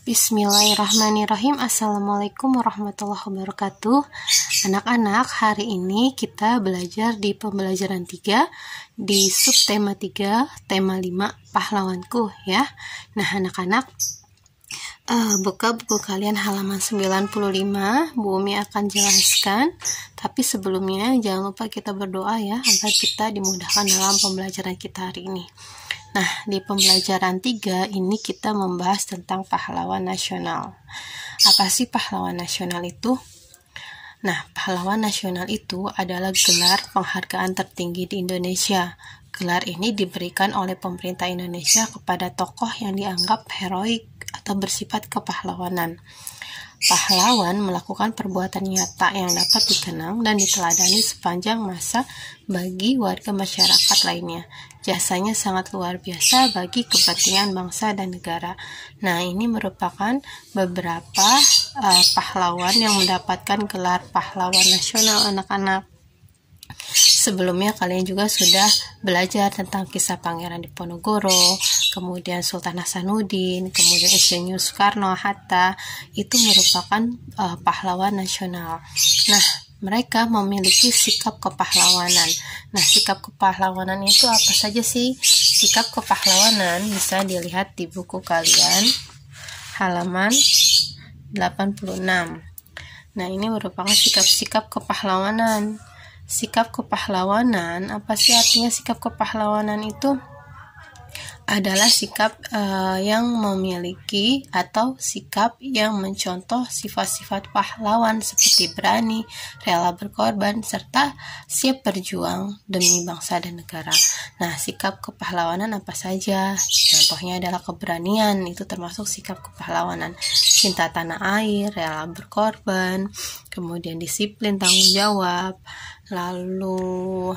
Bismillahirrahmanirrahim. Assalamualaikum warahmatullahi wabarakatuh. Anak-anak, hari ini kita belajar di pembelajaran 3 di subtema 3, tema 5, pahlawanku ya. Nah, anak-anak, buka buku kalian halaman 95. Bu Umi akan jelaskan, tapi sebelumnya jangan lupa kita berdoa ya, agar kita dimudahkan dalam pembelajaran kita hari ini. Nah, di pembelajaran 3 ini kita membahas tentang pahlawan nasional. Apa sih pahlawan nasional itu? Nah, pahlawan nasional itu adalah gelar penghargaan tertinggi di Indonesia. Gelar ini diberikan oleh pemerintah Indonesia kepada tokoh yang dianggap heroik atau bersifat kepahlawanan. Pahlawan melakukan perbuatan nyata yang dapat dikenang dan diteladani sepanjang masa bagi warga masyarakat lainnya. Jasanya sangat luar biasa bagi kepentingan bangsa dan negara. Nah, ini merupakan beberapa pahlawan yang mendapatkan gelar pahlawan nasional, anak-anak. Sebelumnya kalian juga sudah belajar tentang kisah Pangeran Diponegoro, kemudian Sultan Hasanuddin, kemudian Insinyur Soekarno-Hatta. Itu merupakan pahlawan nasional. Nah, mereka memiliki sikap kepahlawanan. Nah, sikap kepahlawanan itu apa saja sih? Sikap kepahlawanan bisa dilihat di buku kalian halaman 86. Nah, ini merupakan sikap-sikap kepahlawanan. Sikap kepahlawanan, apa sih artinya sikap kepahlawanan itu? Adalah sikap yang memiliki atau sikap yang mencontoh sifat-sifat pahlawan seperti berani, rela berkorban, serta siap berjuang demi bangsa dan negara. Nah, sikap kepahlawanan apa saja? Contohnya adalah keberanian, itu termasuk sikap kepahlawanan. Cinta tanah air, rela berkorban, kemudian disiplin, tanggung jawab, lalu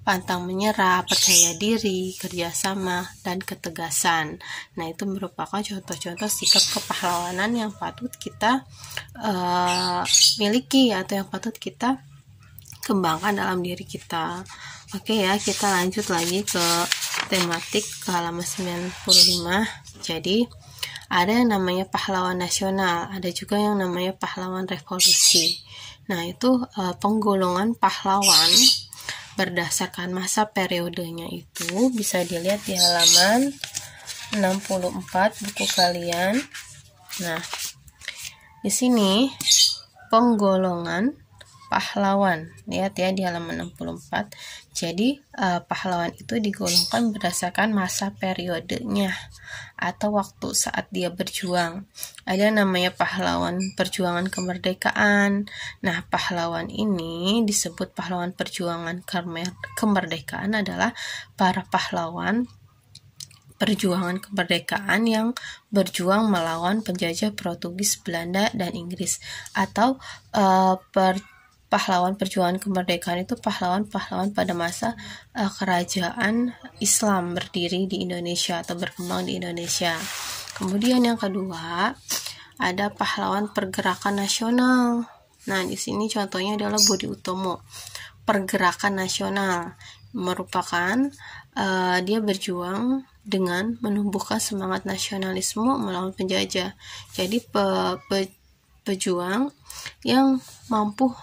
pantang menyerah, percaya diri, kerjasama, dan ketegasan. Nah, itu merupakan contoh-contoh sikap kepahlawanan yang patut kita miliki atau yang patut kita kembangkan dalam diri kita. Oke ya, kita lanjut lagi ke tematik ke halaman 95. Jadi, ada yang namanya pahlawan nasional, ada juga yang namanya pahlawan revolusi. Nah, itu penggolongan pahlawan berdasarkan masa periodenya itu bisa dilihat di halaman 64 buku kalian. Nah, di sini penggolongan pahlawan, lihat ya di halaman 64. Jadi pahlawan itu digolongkan berdasarkan masa periodenya atau waktu saat dia berjuang. Ada namanya pahlawan perjuangan kemerdekaan. Nah, pahlawan ini disebut pahlawan perjuangan kemerdekaan adalah para pahlawan perjuangan kemerdekaan yang berjuang melawan penjajah Portugis, Belanda, dan Inggris. Atau pahlawan perjuangan kemerdekaan itu pahlawan-pahlawan pada masa kerajaan Islam berdiri di Indonesia atau berkembang di Indonesia. Kemudian yang kedua, ada pahlawan pergerakan nasional. Nah, di sini contohnya adalah Budi Utomo. Pergerakan nasional merupakan dia berjuang dengan menumbuhkan semangat nasionalisme melawan penjajah. Jadi pejuang yang mampu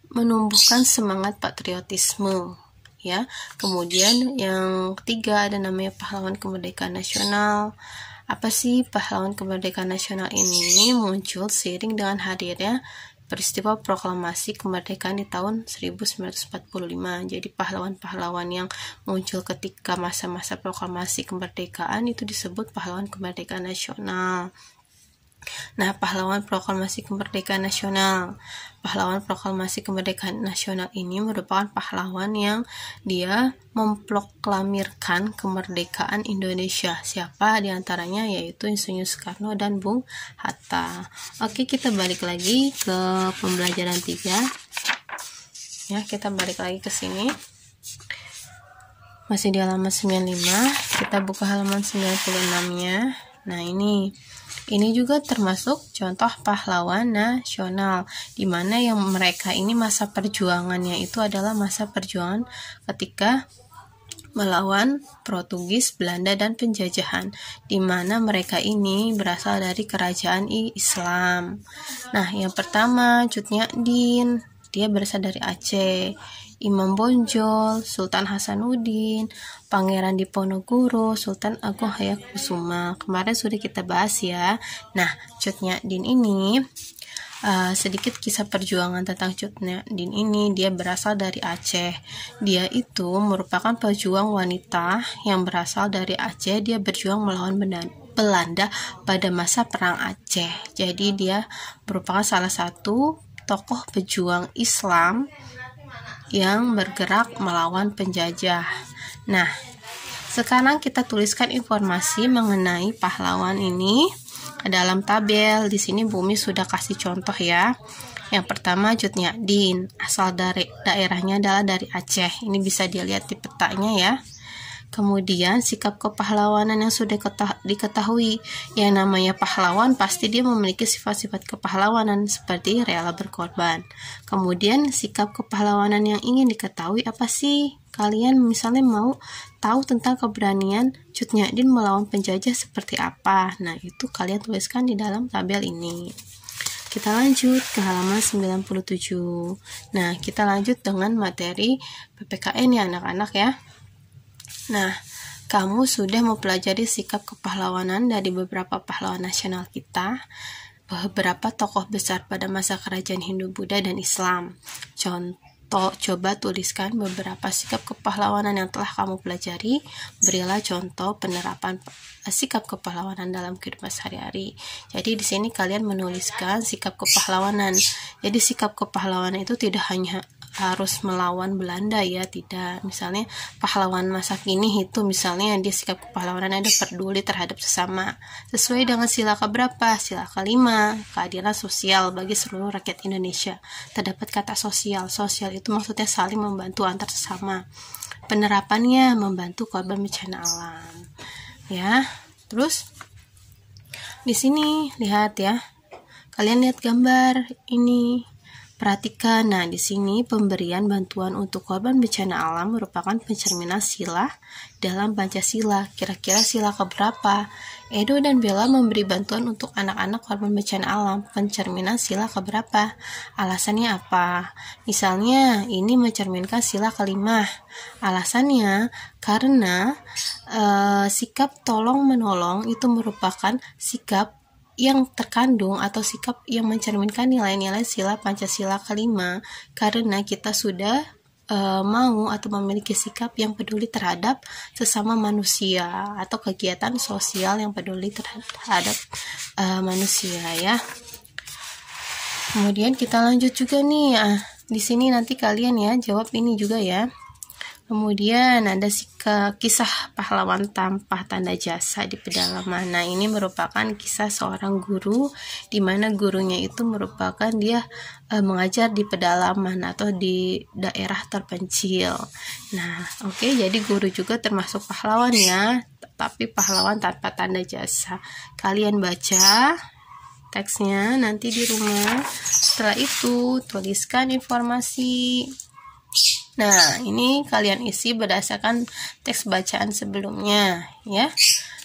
menumbuhkan semangat patriotisme ya. Kemudian yang ketiga ada namanya pahlawan kemerdekaan nasional. Apa sih pahlawan kemerdekaan nasional ini? Muncul seiring dengan hadirnya peristiwa proklamasi kemerdekaan di tahun 1945. Jadi pahlawan-pahlawan yang muncul ketika masa-masa proklamasi kemerdekaan itu disebut pahlawan kemerdekaan nasional. Nah, pahlawan proklamasi kemerdekaan nasional. Pahlawan proklamasi kemerdekaan nasional ini merupakan pahlawan yang dia memproklamirkan kemerdekaan Indonesia. Siapa diantaranya? Yaitu Insinyur Soekarno dan Bung Hatta. Oke, kita balik lagi ke pembelajaran 3. Ya, kita balik lagi ke sini. Masih di halaman 95. Kita buka halaman 96-nya. Nah, ini juga termasuk contoh pahlawan nasional, di mana yang mereka ini masa perjuangannya itu adalah masa perjuangan ketika melawan Portugis, Belanda, dan penjajahan, di mana mereka ini berasal dari kerajaan Islam. Nah, yang pertama Cut Nyak-dien, dia berasal dari Aceh. Imam Bonjol, Sultan Hasanuddin, Pangeran Diponegoro, Sultan Agung Hayat-Kusuma. Kemarin sudah kita bahas ya. Nah, Cut Nyak-dien ini sedikit kisah perjuangan tentang Cut Nyak-dien ini. Dia berasal dari Aceh. Dia itu merupakan pejuang wanita yang berasal dari Aceh. Dia berjuang melawan Belanda pada masa Perang Aceh. Jadi dia merupakan salah satu tokoh pejuang Islam yang bergerak melawan penjajah. Nah, sekarang kita tuliskan informasi mengenai pahlawan ini ke dalam tabel. Di sini Bumi sudah kasih contoh ya. Yang pertama Cut Nyak-dien, asal dari daerahnya adalah dari Aceh. Ini bisa dilihat di petanya ya. Kemudian sikap kepahlawanan yang sudah diketahui. Yang namanya pahlawan pasti dia memiliki sifat-sifat kepahlawanan seperti rela berkorban. Kemudian sikap kepahlawanan yang ingin diketahui apa sih? Kalian misalnya mau tahu tentang keberanian Cut Nyak-dien melawan penjajah seperti apa? Nah, itu kalian tuliskan di dalam tabel ini. Kita lanjut ke halaman 97. Nah, kita lanjut dengan materi PPKN ya anak-anak ya. Nah, kamu sudah mempelajari sikap kepahlawanan dari beberapa pahlawan nasional kita, beberapa tokoh besar pada masa kerajaan Hindu, Buddha, dan Islam. Coba tuliskan beberapa sikap kepahlawanan yang telah kamu pelajari. Berilah contoh penerapan sikap kepahlawanan dalam kehidupan sehari-hari. Jadi di sini kalian menuliskan sikap kepahlawanan. Jadi sikap kepahlawanan itu tidak hanya harus melawan Belanda ya, tidak. Misalnya pahlawan masa kini itu misalnya dia sikap kepahlawanan ada peduli terhadap sesama sesuai dengan sila keberapa? Sila kelima, keadilan sosial bagi seluruh rakyat Indonesia. Terdapat kata sosial. Sosial itu maksudnya saling membantu antar sesama. Penerapannya membantu korban bencana alam. Ya. Terus di sini lihat ya. Kalian lihat gambar ini. Perhatikan, nah di sini pemberian bantuan untuk korban bencana alam merupakan pencerminan sila dalam Pancasila. Kira-kira sila keberapa? Edo dan Bella memberi bantuan untuk anak-anak korban bencana alam. Pencerminan sila keberapa? Alasannya apa? Misalnya ini mencerminkan sila kelima. Alasannya karena sikap tolong menolong itu merupakan sikap yang terkandung atau sikap yang mencerminkan nilai-nilai sila Pancasila kelima, karena kita sudah mau atau memiliki sikap yang peduli terhadap sesama manusia atau kegiatan sosial yang peduli terhadap manusia ya. Kemudian kita lanjut juga nih di sini nanti kalian ya jawab ini juga ya. Kemudian ada kisah pahlawan tanpa tanda jasa di pedalaman. Nah, ini merupakan kisah seorang guru di mana gurunya itu merupakan dia mengajar di pedalaman atau di daerah terpencil. Nah, oke, jadi guru juga termasuk pahlawan ya, tapi pahlawan tanpa tanda jasa. Kalian baca teksnya nanti di rumah. Setelah itu tuliskan informasi. Nah, ini kalian isi berdasarkan teks bacaan sebelumnya ya.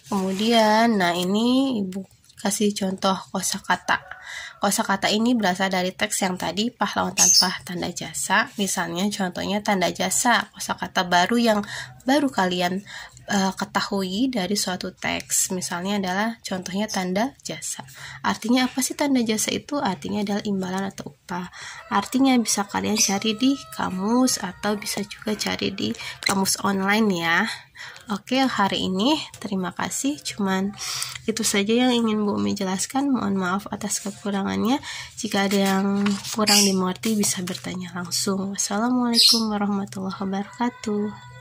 Kemudian, nah ini Ibu kasih contoh kosakata. Kosakata ini berasal dari teks yang tadi pahlawan tanpa tanda jasa. Misalnya contohnya tanda jasa, kosakata baru yang baru kalian ketahui dari suatu teks. Misalnya adalah contohnya tanda jasa. Artinya apa sih tanda jasa itu? Artinya adalah imbalan atau upah. Artinya bisa kalian cari di kamus atau bisa juga cari di kamus online ya. Oke, hari ini terima kasih. Cuman itu saja yang ingin Bu Umi jelaskan. Mohon maaf atas kekurangannya. Jika ada yang kurang dimengerti bisa bertanya langsung. Wassalamualaikum warahmatullahi wabarakatuh.